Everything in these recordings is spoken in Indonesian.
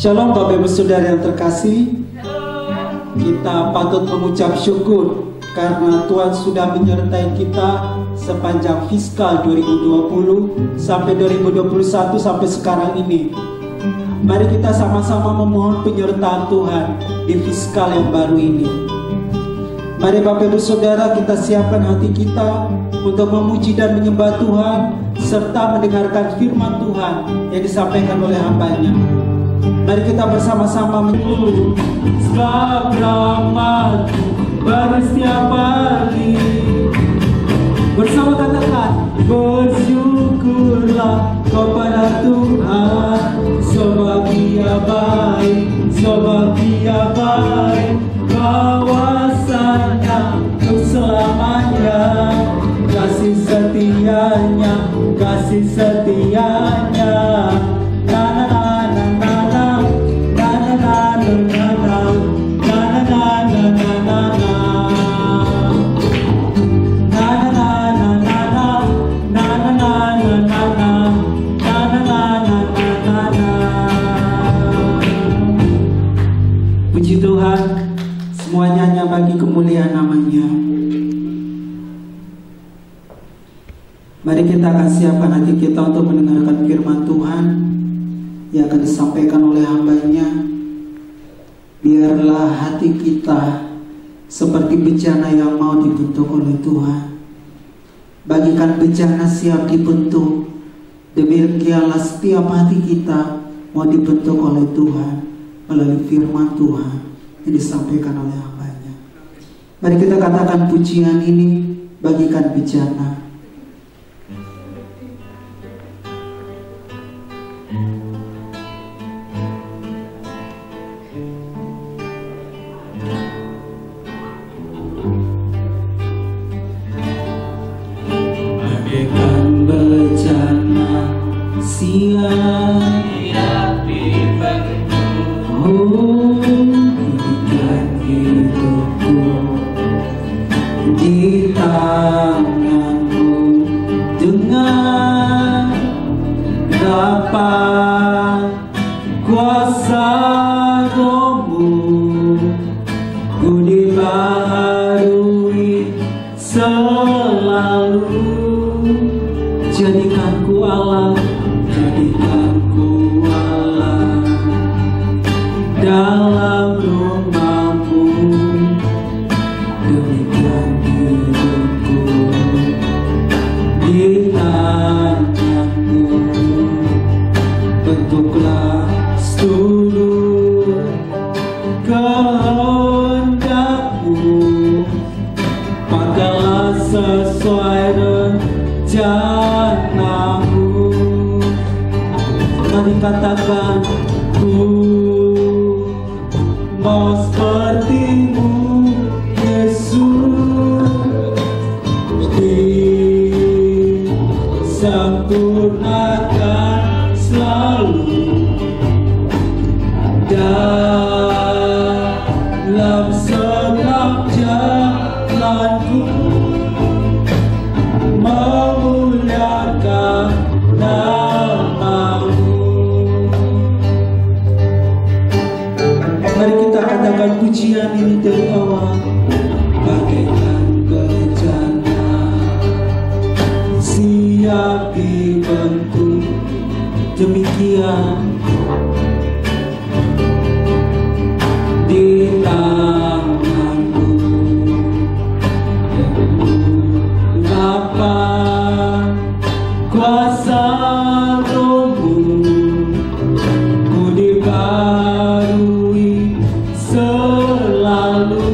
Shalom Bapak Ibu Saudara yang terkasih. Kita patut mengucap syukur karena Tuhan sudah menyertai kita sepanjang fiskal 2020 sampai 2021 sampai sekarang ini. Mari kita sama-sama memohon penyertaan Tuhan di fiskal yang baru ini. Mari Bapak Ibu Saudara, kita siapkan hati kita untuk memuji dan menyembah Tuhan serta mendengarkan firman Tuhan yang disampaikan oleh hamba-Nya. Mari kita bersama-sama menyembah. Sebab rahmat-Mu baru setiap hari. Bersama katakan, bersyukurlah kepada Tuhan, sebab Dia baik, sebab Dia baik. Kawasannya untuk selamanya, kasih setianya, kasih setianya. Puji Tuhan, semuanya hanya bagi kemuliaan namanya. Mari kita akan siapkan hati kita untuk mendengarkan firman Tuhan yang akan disampaikan oleh hamba-Nya. Biarlah hati kita seperti bejana yang mau dibentuk oleh Tuhan. Bagikan bejana siap dibentuk, demikianlah setiap hati kita mau dibentuk oleh Tuhan melalui firman Tuhan yang disampaikan oleh hamba-Nya. Mari kita katakan pujian ini, bagikan bejana. Bagikan bejana siap berikan hidupku di tangan-Mu dengan dapat kuasa Roh-Mu, ku dibaharui selalu. Jadikanku Allah, jadikanku Allah dalam rumah-Mu, demikian hidupku di tangan-Mu. Bentuklah seluruh kehendak-Mu, pakailah sesuai rencana-Mu. Mari katakan, mau seperti-Mu Yesus, disempurnakan selalu dalam setiap jalanku, memuliakan nama-Mu. Mari kita katakan pujian ini dari awal. Bagaikan bejana siap dibentuk, demikian di tangan-Mu dapat kuasa Roh-Mu, ku dibaharui selalu.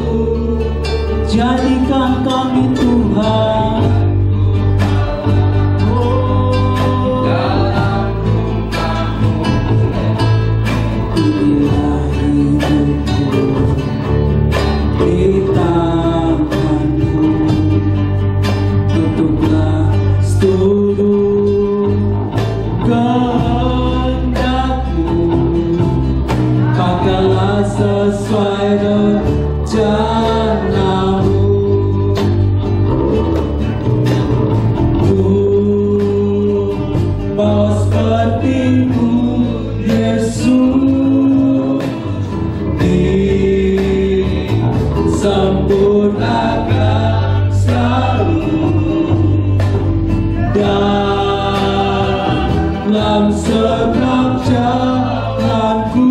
sempurnakan selalu dalam segenap jalanku,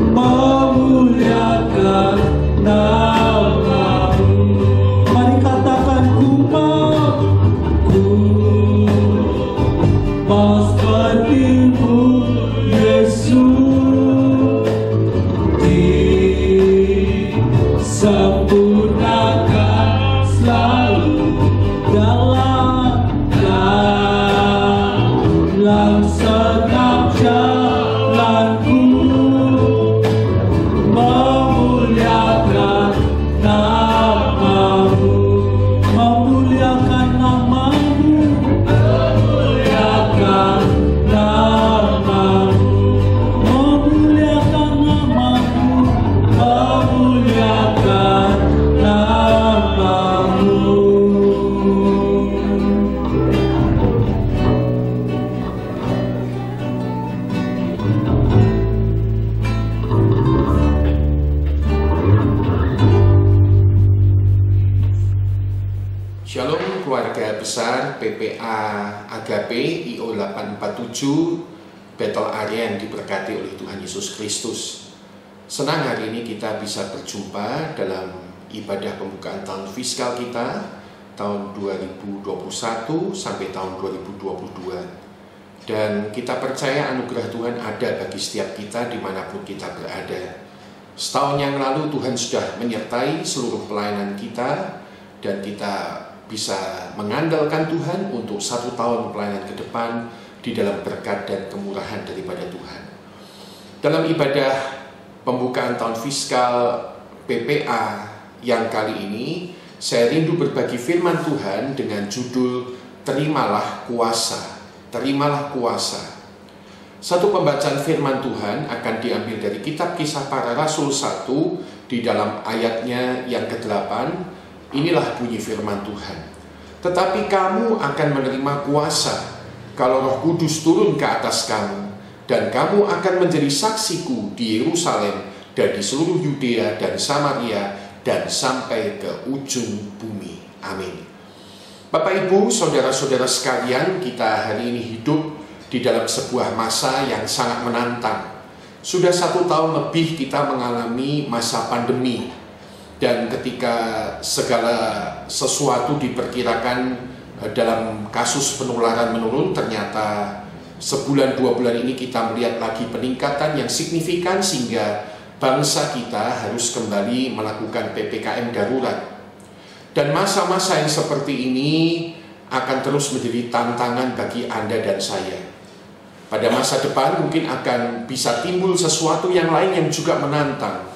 memuliakan nama-Mu. Mari katakan ku mau seperti-Mu Yesus, disempurnakan selalu dalam segenap jalanku, memuliakan nama-Mu, memuliakan nama-Mu, memuliakan nama-Mu, memuliakan nama-Mu, memuliakan nama-Mu. Shalom keluarga besar PPA Agape IO 847 Battle Area yang diberkati oleh Tuhan Yesus Kristus. Senang hari ini kita bisa berjumpa dalam ibadah pembukaan tahun fiskal kita tahun 2021 sampai tahun 2022. Dan kita percaya anugerah Tuhan ada bagi setiap kita dimanapun kita berada. Setahun yang lalu Tuhan sudah menyertai seluruh pelayanan kita, dan kita bisa mengandalkan Tuhan untuk 1 tahun pelayanan ke depan di dalam berkat dan kemurahan daripada Tuhan. Dalam ibadah pembukaan tahun fiskal PPA yang kali ini, saya rindu berbagi firman Tuhan dengan judul Terimalah Kuasa. Terimalah Kuasa. Satu pembacaan firman Tuhan akan diambil dari kitab Kisah Para Rasul 1 di dalam ayatnya yang ke-8. Inilah bunyi firman Tuhan. Tetapi kamu akan menerima kuasa kalau Roh Kudus turun ke atas kamu, dan kamu akan menjadi saksiku di Yerusalem dan di seluruh Yudea dan Samaria dan sampai ke ujung bumi. Amin. Bapak, Ibu, saudara-saudara sekalian, kita hari ini hidup di dalam sebuah masa yang sangat menantang. Sudah 1 tahun lebih kita mengalami masa pandemi. Dan ketika segala sesuatu diperkirakan dalam kasus penularan menurun, ternyata sebulan 2 bulan ini kita melihat lagi peningkatan yang signifikan sehingga bangsa kita harus kembali melakukan PPKM darurat. Dan masa-masa yang seperti ini akan terus menjadi tantangan bagi Anda dan saya. Pada masa depan mungkin akan bisa timbul sesuatu yang lain yang juga menantang,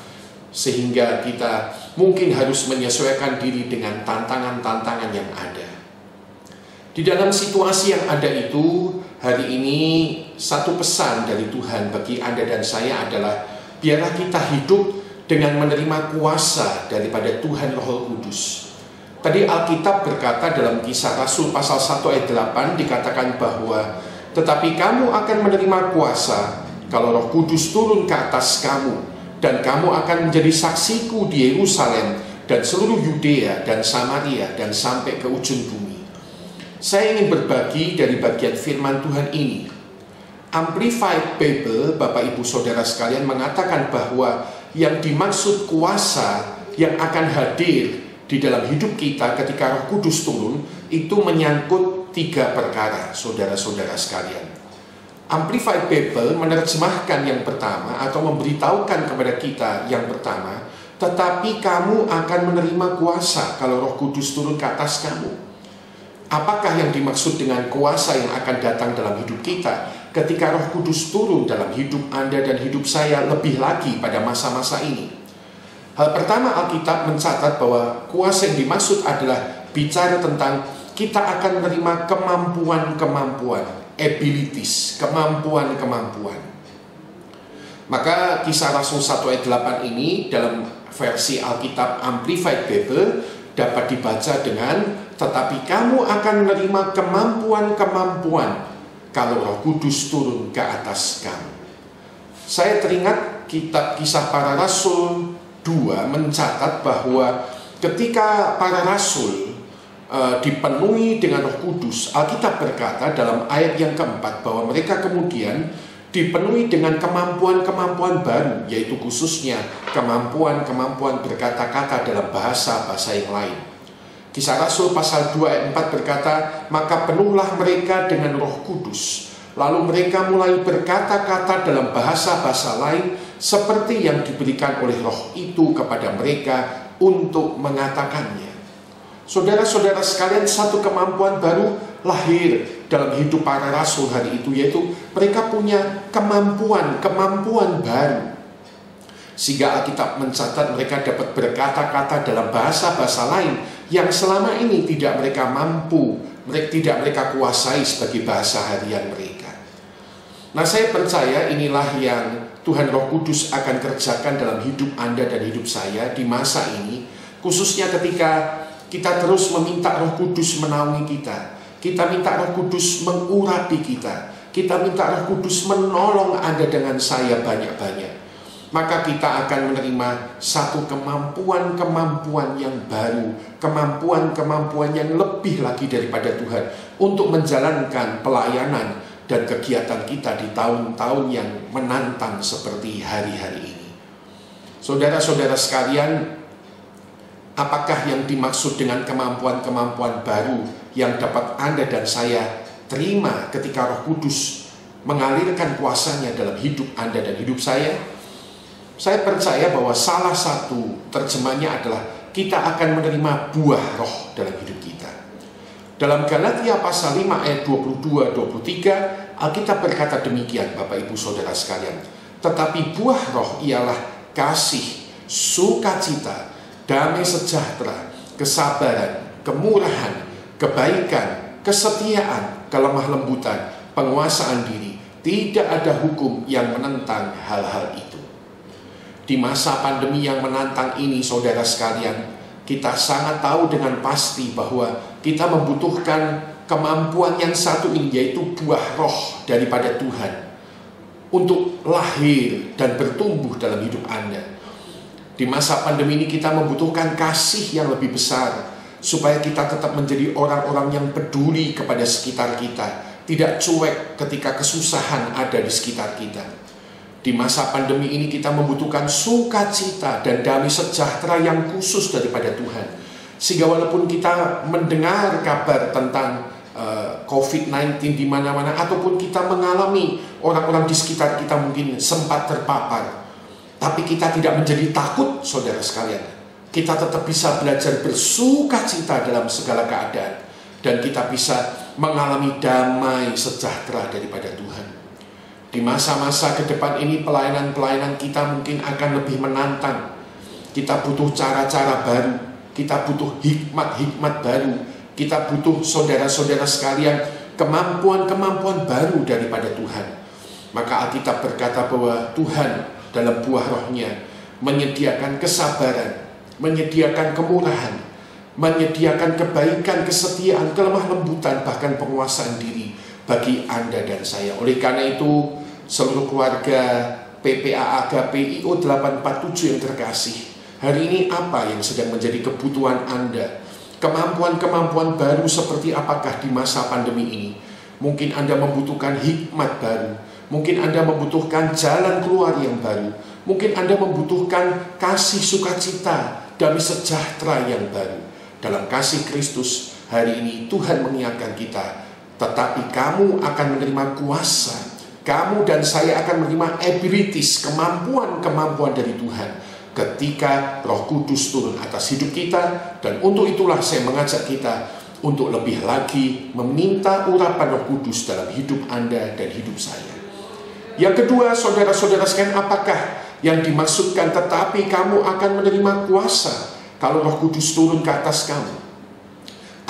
sehingga kita mungkin harus menyesuaikan diri dengan tantangan-tantangan yang ada. Di dalam situasi yang ada itu, hari ini satu pesan dari Tuhan bagi Anda dan saya adalah biarlah kita hidup dengan menerima kuasa daripada Tuhan Roh Kudus. Tadi Alkitab berkata dalam Kisah Rasul pasal 1 ayat 8 dikatakan bahwa tetapi kamu akan menerima kuasa kalau Roh Kudus turun ke atas kamu, dan kamu akan menjadi saksiku di Yerusalem dan seluruh Yudea dan Samaria dan sampai ke ujung bumi. Saya ingin berbagi dari bagian firman Tuhan ini. Amplified Bible, Bapak Ibu Saudara sekalian, mengatakan bahwa yang dimaksud kuasa yang akan hadir di dalam hidup kita ketika Roh Kudus turun itu menyangkut 3 perkara, saudara-saudara sekalian. Amplified Bible menerjemahkan yang pertama atau memberitahukan kepada kita yang pertama, tetapi kamu akan menerima kuasa kalau Roh Kudus turun ke atas kamu. Apakah yang dimaksud dengan kuasa yang akan datang dalam hidup kita ketika Roh Kudus turun dalam hidup Anda dan hidup saya lebih lagi pada masa-masa ini? Hal pertama, Alkitab mencatat bahwa kuasa yang dimaksud adalah bicara tentang kita akan menerima kemampuan-kemampuan, abilities, kemampuan-kemampuan. Maka Kisah Rasul 1 ayat 8 ini dalam versi Alkitab Amplified Bible dapat dibaca dengan tetapi kamu akan menerima kemampuan-kemampuan kalau Roh Kudus turun ke atas kamu. Saya teringat kitab Kisah Para Rasul 2 mencatat bahwa ketika para rasul dipenuhi dengan Roh Kudus, Alkitab berkata dalam ayat yang keempat bahwa mereka kemudian dipenuhi dengan kemampuan-kemampuan baru, yaitu khususnya kemampuan-kemampuan berkata-kata dalam bahasa-bahasa yang lain. Kisah Rasul pasal 2 ayat 4 berkata, maka penuhlah mereka dengan Roh Kudus, lalu mereka mulai berkata-kata dalam bahasa-bahasa lain seperti yang diberikan oleh Roh itu kepada mereka untuk mengatakannya. Saudara-saudara sekalian, satu kemampuan baru lahir dalam hidup para rasul hari itu, yaitu mereka punya kemampuan baru. Sehingga Alkitab mencatat mereka dapat berkata-kata dalam bahasa-bahasa lain yang selama ini tidak mereka mampu, tidak mereka kuasai sebagai bahasa harian mereka. Nah, saya percaya inilah yang Tuhan Roh Kudus akan kerjakan dalam hidup Anda dan hidup saya di masa ini, khususnya ketika kita terus meminta Roh Kudus menaungi kita. Kita minta Roh Kudus mengurapi kita. Kita minta Roh Kudus menolong Anda dengan saya banyak-banyak. Maka kita akan menerima satu kemampuan-kemampuan yang baru, kemampuan-kemampuan yang lebih lagi daripada Tuhan untuk menjalankan pelayanan dan kegiatan kita di tahun-tahun yang menantang seperti hari-hari ini. Saudara-saudara sekalian, apakah yang dimaksud dengan kemampuan-kemampuan baru yang dapat Anda dan saya terima ketika Roh Kudus mengalirkan kuasanya dalam hidup Anda dan hidup saya? Saya percaya bahwa salah satu terjemahnya adalah kita akan menerima buah roh dalam hidup kita. Dalam Galatia pasal 5 ayat 22-23, Alkitab berkata demikian, Bapak Ibu Saudara sekalian. Tetapi buah roh ialah kasih, sukacita, damai sejahtera, kesabaran, kemurahan, kebaikan, kesetiaan, kelemah lembutan, penguasaan diri. Tidak ada hukum yang menentang hal-hal itu. Di masa pandemi yang menantang ini, saudara sekalian, kita sangat tahu dengan pasti bahwa kita membutuhkan kemampuan yang satu ini, yaitu buah roh daripada Tuhan untuk lahir dan bertumbuh dalam hidup Anda. Di masa pandemi ini kita membutuhkan kasih yang lebih besar, supaya kita tetap menjadi orang-orang yang peduli kepada sekitar kita, tidak cuek ketika kesusahan ada di sekitar kita. Di masa pandemi ini kita membutuhkan sukacita dan damai sejahtera yang khusus daripada Tuhan. Sehingga walaupun kita mendengar kabar tentang COVID-19 di mana-mana, ataupun kita mengalami orang-orang di sekitar kita mungkin sempat terpapar, tapi kita tidak menjadi takut, saudara sekalian. Kita tetap bisa belajar bersukacita dalam segala keadaan, dan kita bisa mengalami damai sejahtera daripada Tuhan. Di masa-masa ke depan ini pelayanan-pelayanan kita mungkin akan lebih menantang. Kita butuh cara-cara baru, kita butuh hikmat-hikmat baru, kita butuh saudara-saudara sekalian kemampuan-kemampuan baru daripada Tuhan. Maka Alkitab berkata bahwa Tuhan dalam buah rohnya menyediakan kesabaran, menyediakan kemurahan, menyediakan kebaikan, kesetiaan, kelemah lembutan, bahkan penguasaan diri bagi Anda dan saya. Oleh karena itu, seluruh keluarga PPA Agape IO 847 yang terkasih, hari ini apa yang sedang menjadi kebutuhan Anda? Kemampuan-kemampuan baru seperti apakah di masa pandemi ini? Mungkin Anda membutuhkan hikmat baru, mungkin Anda membutuhkan jalan keluar yang baru, mungkin Anda membutuhkan kasih sukacita, damai sejahtera yang baru. Dalam kasih Kristus, hari ini Tuhan mengingatkan kita, tetapi kamu akan menerima kuasa. Kamu dan saya akan menerima abilities, kemampuan-kemampuan dari Tuhan ketika Roh Kudus turun atas hidup kita. Dan untuk itulah saya mengajak kita untuk lebih lagi meminta urapan Roh Kudus dalam hidup Anda dan hidup saya. Yang kedua, saudara-saudara sekalian, apakah yang dimaksudkan tetapi kamu akan menerima kuasa kalau Roh Kudus turun ke atas kamu?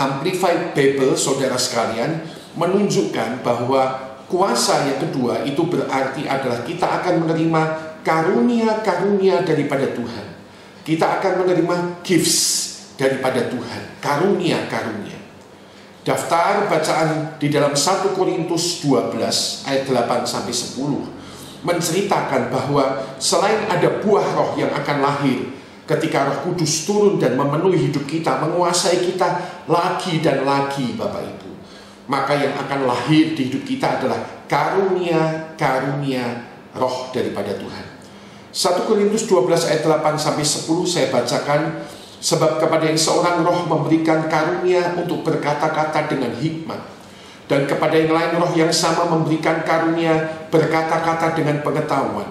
Amplified Bible, saudara sekalian, menunjukkan bahwa kuasa yang kedua itu berarti adalah kita akan menerima karunia-karunia daripada Tuhan. Kita akan menerima gifts daripada Tuhan, karunia-karunia. Daftar bacaan di dalam 1 Korintus 12 ayat 8-10 menceritakan bahwa selain ada buah roh yang akan lahir, ketika Roh Kudus turun dan memenuhi hidup kita, menguasai kita lagi dan lagi, Bapak Ibu, maka yang akan lahir di hidup kita adalah karunia-karunia roh daripada Tuhan. 1 Korintus 12 ayat 8-10 saya bacakan. Sebab kepada yang seorang roh memberikan karunia untuk berkata-kata dengan hikmat, dan kepada yang lain roh yang sama memberikan karunia berkata-kata dengan pengetahuan.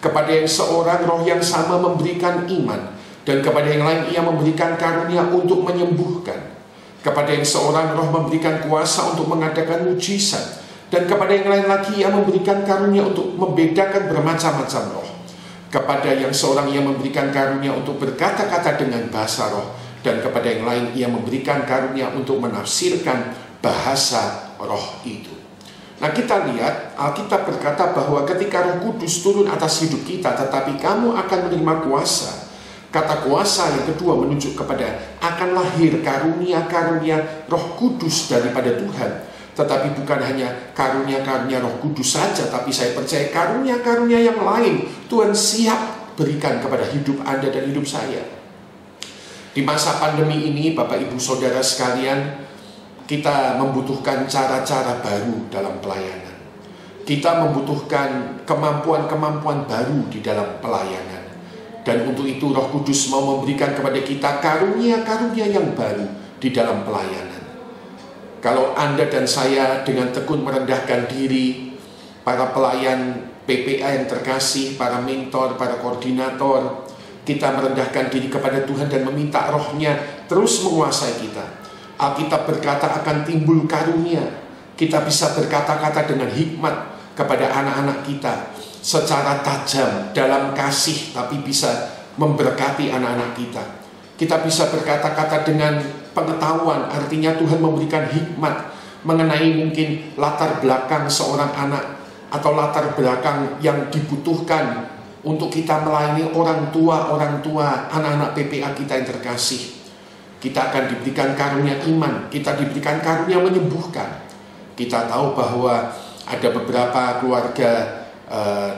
Kepada yang seorang roh yang sama memberikan iman, dan kepada yang lain ia memberikan karunia untuk menyembuhkan. Kepada yang seorang roh memberikan kuasa untuk mengadakan mujizat, dan kepada yang lain lagi ia memberikan karunia untuk membedakan bermacam-macam roh. Kepada yang seorang ia memberikan karunia untuk berkata-kata dengan bahasa roh, dan kepada yang lain ia memberikan karunia untuk menafsirkan bahasa roh itu. Nah, kita lihat Alkitab berkata bahwa ketika Roh Kudus turun atas hidup kita, tetapi kamu akan menerima kuasa. Kata kuasa yang kedua menunjuk kepada akan lahir karunia-karunia Roh Kudus daripada Tuhan. Tetapi bukan hanya karunia-karunia Roh Kudus saja, tapi saya percaya karunia-karunia yang lain Tuhan siap berikan kepada hidup Anda dan hidup saya. Di masa pandemi ini, Bapak Ibu Saudara sekalian, kita membutuhkan cara-cara baru dalam pelayanan. Kita membutuhkan kemampuan-kemampuan baru di dalam pelayanan. Dan untuk itu Roh Kudus mau memberikan kepada kita karunia-karunia yang baru di dalam pelayanan. Kalau Anda dan saya dengan tekun merendahkan diri, para pelayan PPA yang terkasih, para mentor, para koordinator, kita merendahkan diri kepada Tuhan dan meminta rohnya terus menguasai kita. Alkitab berkata akan timbul karunia. Kita bisa berkata-kata dengan hikmat kepada anak-anak kita secara tajam dalam kasih, tapi bisa memberkati anak-anak kita. Kita bisa berkata-kata dengan pengetahuan, artinya Tuhan memberikan hikmat mengenai mungkin latar belakang seorang anak atau latar belakang yang dibutuhkan untuk kita melayani orang tua, anak-anak PPA kita yang terkasih. Kita akan diberikan karunia iman, kita diberikan karunia menyembuhkan. Kita tahu bahwa ada beberapa keluarga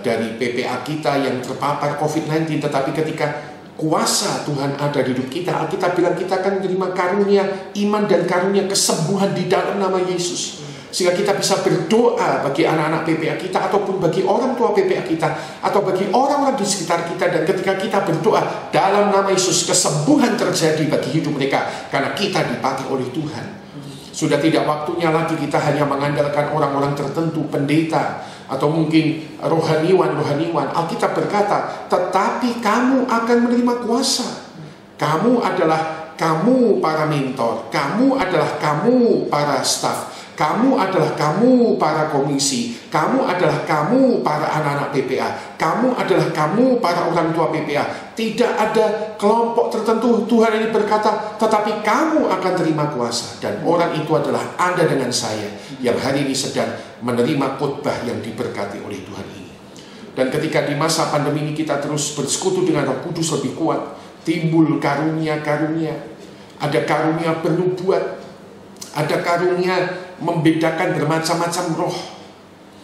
dari PPA kita yang terpapar COVID-19, tetapi ketika kuasa Tuhan ada di hidup kita, Alkitab bilang kita akan menerima karunia iman dan karunia kesembuhan di dalam nama Yesus. Sehingga kita bisa berdoa bagi anak-anak PPA kita, ataupun bagi orang tua PPA kita, atau bagi orang-orang di sekitar kita. Dan ketika kita berdoa dalam nama Yesus, kesembuhan terjadi bagi hidup mereka, karena kita dipakai oleh Tuhan. Sudah tidak waktunya lagi kita hanya mengandalkan orang-orang tertentu, pendeta, atau mungkin rohaniwan. Alkitab berkata, tetapi kamu akan menerima kuasa. Kamu adalah kamu para mentor, kamu adalah kamu para staf, kamu adalah kamu para komisi, kamu adalah kamu para anak-anak PPA, kamu adalah kamu para orang tua PPA. Tidak ada kelompok tertentu. Tuhan ini berkata, tetapi kamu akan terima kuasa. Dan orang itu adalah Anda dengan saya yang hari ini sedang menerima khotbah yang diberkati oleh Tuhan ini. Dan ketika di masa pandemi ini kita terus bersekutu dengan Roh Kudus lebih kuat, timbul karunia-karunia. Ada karunia bernubuat, ada karunia membedakan bermacam-macam roh.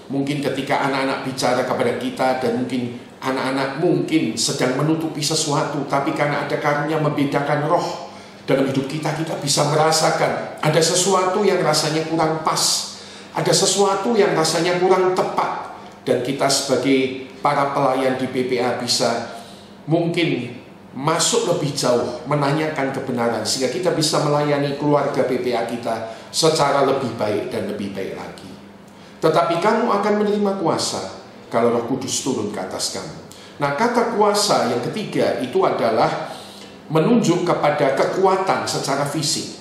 Mungkin ketika anak-anak bicara kepada kita, dan mungkin anak-anak mungkin sedang menutupi sesuatu, tapi karena ada karunia membedakan roh dalam hidup kita, kita bisa merasakan ada sesuatu yang rasanya kurang pas, ada sesuatu yang rasanya kurang tepat. Dan kita sebagai para pelayan di PPA bisa mungkin masuk lebih jauh, menanyakan kebenaran, sehingga kita bisa melayani keluarga PPA kita secara lebih baik dan lebih baik lagi. Tetapi kamu akan menerima kuasa kalau Roh Kudus turun ke atas kamu. Nah, kata kuasa yang ketiga itu adalah menunjuk kepada kekuatan secara fisik.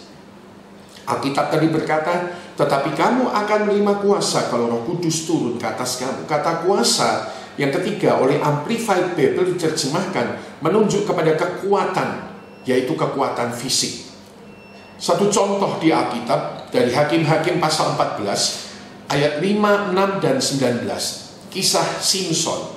Alkitab tadi berkata, tetapi kamu akan menerima kuasa kalau Roh Kudus turun ke atas kamu. Kata kuasa yang ketiga oleh Amplified Bible diterjemahkan menunjuk kepada kekuatan, yaitu kekuatan fisik. Satu contoh di Alkitab dari Hakim-Hakim pasal 14 ayat 5, 6, dan 19. Kisah Simson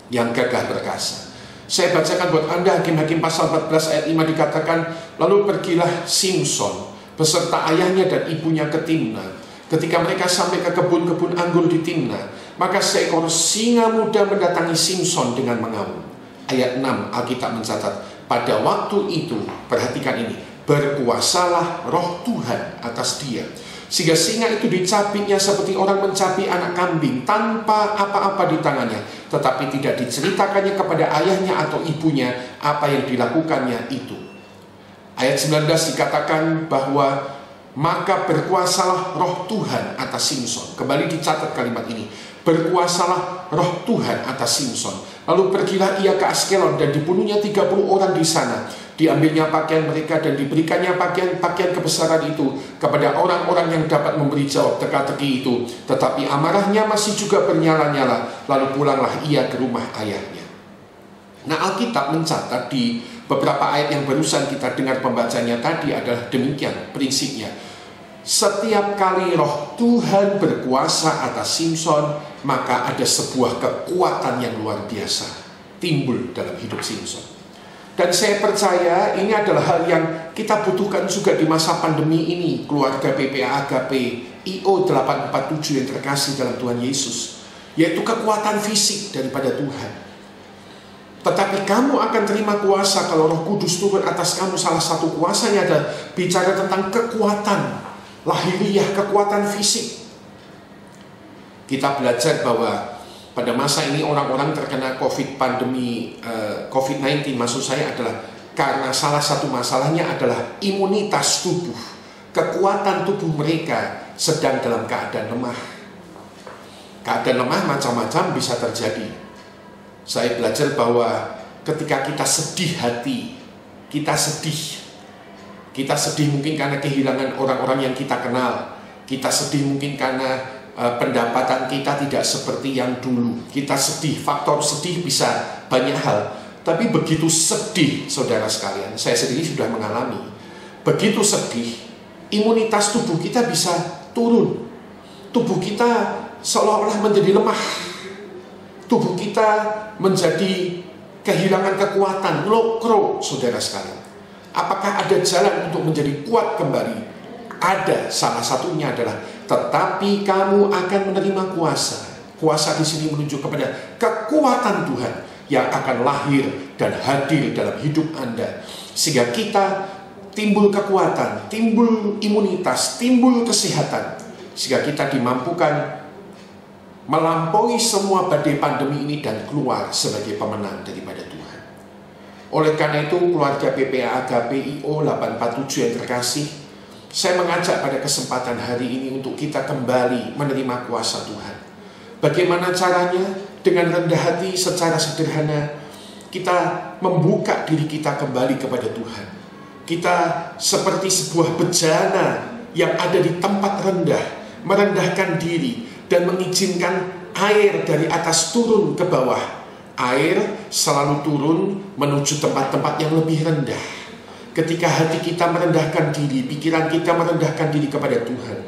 yang gagah perkasa. Saya bacakan buat Anda Hakim-Hakim pasal 14 ayat 5 dikatakan, lalu pergilah Simson beserta ayahnya dan ibunya ke Timna. Ketika mereka sampai ke kebun-kebun anggur di Timna, maka seekor singa muda mendatangi Simson dengan mengaum. Ayat 6 Alkitab mencatat, Pada waktu itu, perhatikan ini, berkuasalah roh Tuhan atas dia, sehingga singa itu dicapitnya seperti orang mencapi anak kambing tanpa apa-apa di tangannya, tetapi tidak diceritakannya kepada ayahnya atau ibunya apa yang dilakukannya itu. Ayat 19 dikatakan bahwa maka berkuasalah roh Tuhan atas Simson. Kembali dicatat kalimat ini, berkuasalah roh Tuhan atas Simson. Lalu pergilah ia ke Askelon dan dibunuhnya 30 orang di sana. Diambilnya pakaian mereka dan diberikannya pakaian kebesaran itu kepada orang-orang yang dapat memberi jawab teka-teki itu. Tetapi amarahnya masih juga bernyala-nyala. Lalu pulanglah ia ke rumah ayahnya. Nah, Alkitab mencatat di beberapa ayat yang barusan kita dengar pembacanya tadi adalah demikian prinsipnya. Setiap kali roh Tuhan berkuasa atas Simson, maka ada sebuah kekuatan yang luar biasa timbul dalam hidup Simson. Dan saya percaya ini adalah hal yang kita butuhkan juga di masa pandemi ini, keluarga PPA Agape IO 847 yang terkasih dalam Tuhan Yesus, yaitu kekuatan fisik daripada Tuhan. Tetapi kamu akan terima kuasa kalau Roh Kudus turun atas kamu. Salah satu kuasanya adalah bicara tentang kekuatan lahiriah, kekuatan fisik. Kita belajar bahwa pada masa ini orang-orang terkena COVID-19 maksud saya adalah karena salah satu masalahnya adalah imunitas tubuh. Kekuatan tubuh mereka sedang dalam keadaan lemah. Keadaan lemah macam-macam bisa terjadi. Saya belajar bahwa ketika kita sedih hati, kita sedih mungkin karena kehilangan orang-orang yang kita kenal. Kita sedih mungkin karena pendapatan kita tidak seperti yang dulu. Kita sedih, faktor sedih bisa banyak hal. Tapi begitu sedih, saudara sekalian, saya sendiri sudah mengalami. Begitu sedih, imunitas tubuh kita bisa turun. Tubuh kita seolah-olah menjadi lemah. Tubuh kita menjadi kehilangan kekuatan, lokro, saudara sekalian. Apakah ada jalan untuk menjadi kuat kembali? Ada, salah satunya adalah tetapi kamu akan menerima kuasa. Kuasa di sini menunjuk kepada kekuatan Tuhan yang akan lahir dan hadir dalam hidup Anda, sehingga kita timbul kekuatan, timbul imunitas, timbul kesehatan, sehingga kita dimampukan melampaui semua badai pandemi ini dan keluar sebagai pemenang daripada Tuhan. Oleh karena itu, keluarga PPA Agape IO 847 yang terkasih, saya mengajak pada kesempatan hari ini untuk kita kembali menerima kuasa Tuhan. Bagaimana caranya? Dengan rendah hati secara sederhana, kita membuka diri kita kembali kepada Tuhan. Kita seperti sebuah bejana yang ada di tempat rendah, merendahkan diri dan mengizinkan air dari atas turun ke bawah. Air selalu turun menuju tempat-tempat yang lebih rendah. Ketika hati kita merendahkan diri, pikiran kita merendahkan diri kepada Tuhan,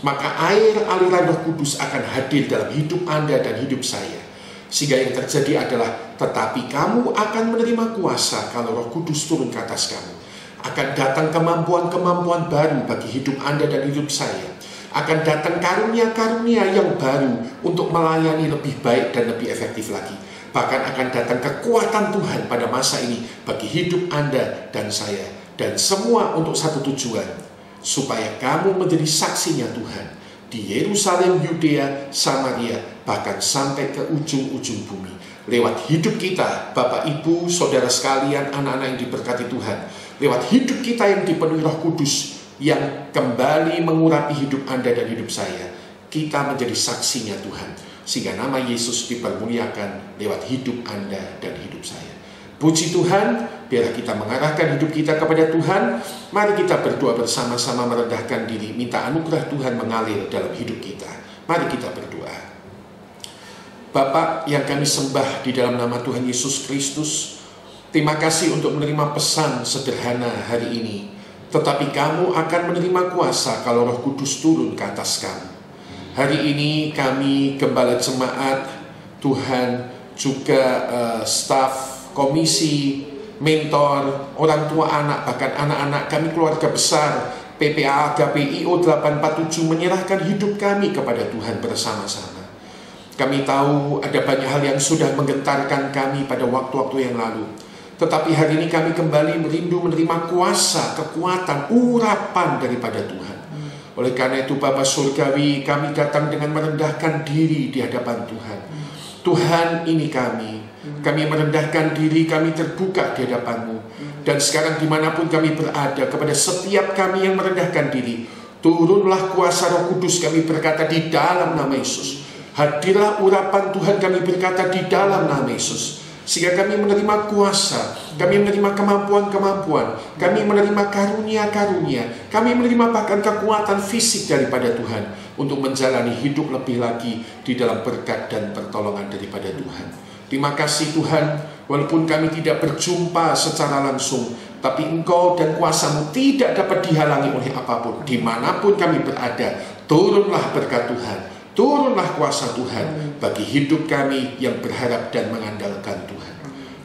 maka air aliran Roh Kudus akan hadir dalam hidup Anda dan hidup saya. Sehingga yang terjadi adalah, tetapi kamu akan menerima kuasa kalau Roh Kudus turun ke atas kamu. Akan datang kemampuan-kemampuan baru bagi hidup Anda dan hidup saya. Akan datang karunia-karunia yang baru untuk melayani lebih baik dan lebih efektif lagi. Bahkan akan datang kekuatan Tuhan pada masa ini bagi hidup Anda dan saya. Dan semua untuk satu tujuan, supaya kamu menjadi saksinya Tuhan di Yerusalem, Yudea, Samaria, bahkan sampai ke ujung-ujung bumi. Lewat hidup kita, Bapak, Ibu, saudara sekalian, anak-anak yang diberkati Tuhan. Lewat hidup kita yang dipenuhi Roh Kudus, yang kembali mengurapi hidup Anda dan hidup saya, kita menjadi saksinya Tuhan, sehingga nama Yesus dipermuliakan lewat hidup Anda dan hidup saya. Puji Tuhan, biarlah kita mengarahkan hidup kita kepada Tuhan. Mari kita berdoa bersama-sama, merendahkan diri, minta anugerah Tuhan mengalir dalam hidup kita. Mari kita berdoa. Bapa yang kami sembah di dalam nama Tuhan Yesus Kristus, terima kasih untuk menerima pesan sederhana hari ini. Tetapi kamu akan menerima kuasa kalau Roh Kudus turun ke atas kamu. Hari ini kami gembala jemaat Tuhan, juga staf, komisi, mentor, orang tua anak, bahkan anak-anak kami, keluarga besar PPA Agape IO 847 menyerahkan hidup kami kepada Tuhan bersama-sama. Kami tahu ada banyak hal yang sudah menggentarkan kami pada waktu-waktu yang lalu. Tetapi hari ini kami kembali merindu menerima kuasa, kekuatan, urapan daripada Tuhan. Oleh karena itu Bapa Surgawi, kami datang dengan merendahkan diri di hadapan Tuhan. Tuhan, ini kami merendahkan diri, kami terbuka di hadapan-Mu. Dan sekarang dimanapun kami berada, kepada setiap kami yang merendahkan diri, turunlah kuasa Roh Kudus, kami berkata di dalam nama Yesus. Hadirlah urapan Tuhan, kami berkata di dalam nama Yesus. Sehingga kami menerima kuasa, kami menerima kemampuan-kemampuan, kami menerima karunia-karunia, kami menerima bahkan kekuatan fisik daripada Tuhan untuk menjalani hidup lebih lagi di dalam berkat dan pertolongan daripada Tuhan. Terima kasih Tuhan, walaupun kami tidak berjumpa secara langsung, tapi Engkau dan kuasa-Mu tidak dapat dihalangi oleh apapun. Dimanapun kami berada, turunlah berkat Tuhan, turunlah kuasa Tuhan bagi hidup kami yang berharap dan mengandalkan Tuhan.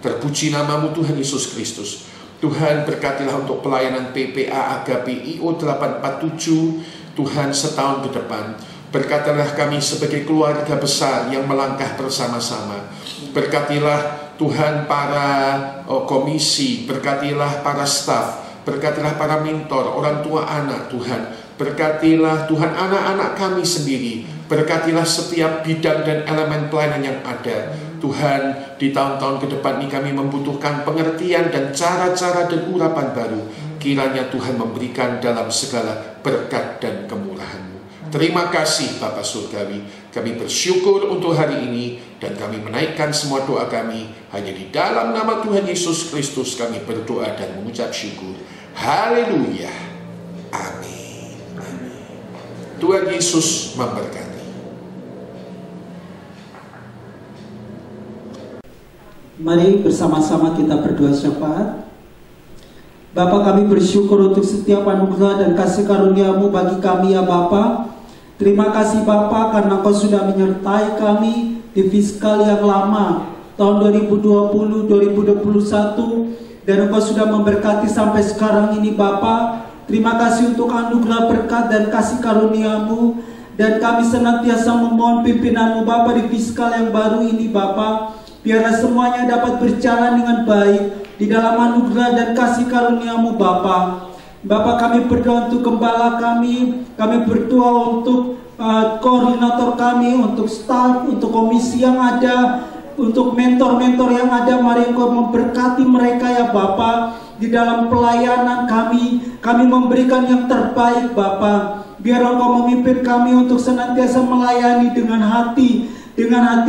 Terpuji nama-Mu Tuhan Yesus Kristus. Tuhan, berkatilah untuk pelayanan PPA Agape IO 847 Tuhan setahun ke depan. Berkatilah kami sebagai keluarga besar yang melangkah bersama-sama. Berkatilah Tuhan para komisi, berkatilah para staf, berkatilah para mentor, orang tua anak Tuhan. Berkatilah Tuhan anak-anak kami sendiri. Berkatilah setiap bidang dan elemen pelayanan yang ada. Tuhan, di tahun-tahun ke depan ini kami membutuhkan pengertian dan cara-cara dan urapan baru. Kiranya Tuhan memberikan dalam segala berkat dan kemurahan-Mu. Terima kasih Bapa Surgawi. Kami bersyukur untuk hari ini dan kami menaikkan semua doa kami hanya di dalam nama Tuhan Yesus Kristus kami berdoa dan mengucap syukur. Haleluya. Amin. Tuhan Yesus memberkati. Mari bersama-sama kita berdoa syafaat. Bapa, kami bersyukur untuk setiap anugerah dan kasih karunia-Mu bagi kami ya Bapa. Terima kasih Bapa karena Kau sudah menyertai kami di fiskal yang lama tahun 2020-2021 dan Engkau sudah memberkati sampai sekarang ini Bapa. Terima kasih untuk anugerah berkat dan kasih karunia-Mu, dan kami senantiasa memohon pimpinan-Mu Bapa di fiskal yang baru ini Bapa. Biarlah semuanya dapat berjalan dengan baik di dalam anugerah dan kasih karunia-Mu Bapa. Bapa, kami berdoa untuk gembala kami berdoa untuk koordinator kami, untuk staf, untuk komisi yang ada, untuk mentor-mentor yang ada. Mari Engkau memberkati mereka ya Bapa. Di dalam pelayanan kami memberikan yang terbaik Bapa. Biar Engkau memimpin kami untuk senantiasa melayani dengan hati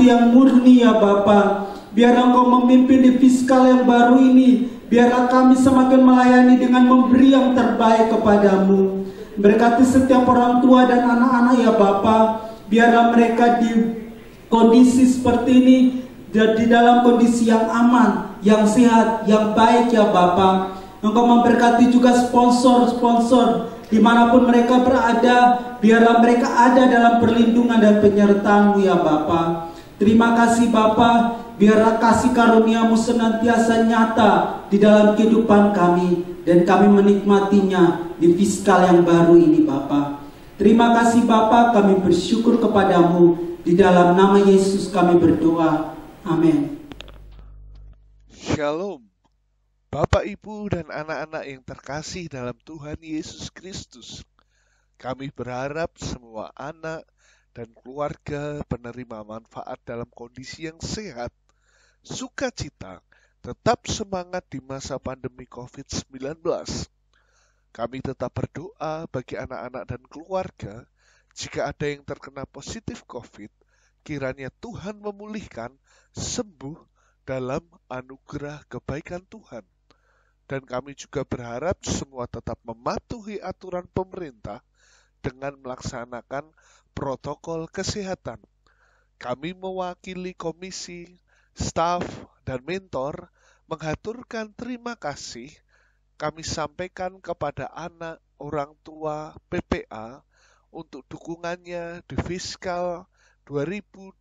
yang murni ya Bapa. Biar Engkau memimpin di fiskal yang baru ini. Biarlah kami semakin melayani dengan memberi yang terbaik kepadamu. Berkati setiap orang tua dan anak-anak ya Bapa. Biarlah mereka di kondisi seperti ini, di dalam kondisi yang aman, yang sehat, yang baik ya Bapa. Engkau memberkati juga sponsor-sponsor dimanapun mereka berada. Biarlah mereka ada dalam perlindungan dan penyertaan-Mu ya Bapa. Terima kasih Bapa. Biarlah kasih karunia-Mu senantiasa nyata di dalam kehidupan kami, dan kami menikmatinya di fiskal yang baru ini Bapa. Terima kasih Bapa, kami bersyukur kepadamu. Di dalam nama Yesus kami berdoa. Amin. Shalom, Bapak, Ibu, dan anak-anak yang terkasih dalam Tuhan Yesus Kristus. Kami berharap semua anak dan keluarga penerima manfaat dalam kondisi yang sehat, sukacita, tetap semangat di masa pandemi COVID-19. Kami tetap berdoa bagi anak-anak dan keluarga. Jika ada yang terkena positif COVID, kiranya Tuhan memulihkan, sembuh dalam anugerah kebaikan Tuhan. Dan kami juga berharap semua tetap mematuhi aturan pemerintah dengan melaksanakan protokol kesehatan. Kami mewakili komisi, staf, dan mentor mengaturkan terima kasih kami sampaikan kepada anak, orang tua, PPA untuk dukungannya di fiskal 2020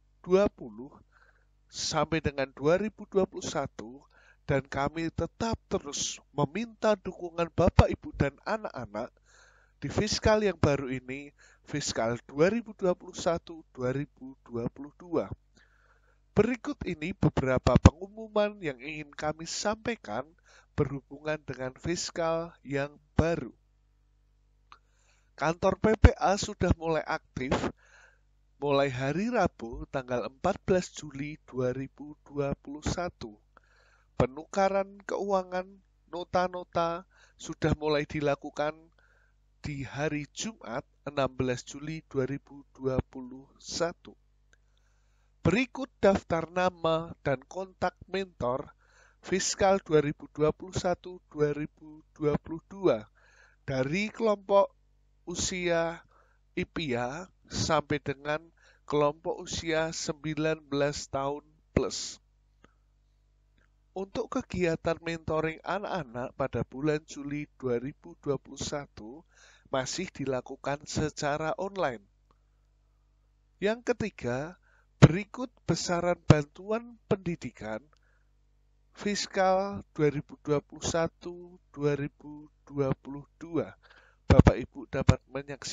sampai dengan 2021, dan kami tetap terus meminta dukungan Bapak, Ibu, dan anak-anak di fiskal yang baru ini, fiskal 2021-2022. Berikut ini beberapa pengumuman yang ingin kami sampaikan berhubungan dengan fiskal yang baru. Kantor PPA sudah mulai aktif mulai hari Rabu tanggal 14 Juli 2021. Penukaran keuangan nota-nota sudah mulai dilakukan di hari Jumat 16 Juli 2021. Berikut daftar nama dan kontak mentor fiskal 2021-2022 dari kelompok usia IPIA sampai dengan kelompok usia 19 tahun plus. Untuk kegiatan mentoring anak-anak pada bulan Juli 2021 masih dilakukan secara online. Yang ketiga, berikut besaran bantuan pendidikan fiskal 2021-2022. Bapak Ibu dapat menyaksikan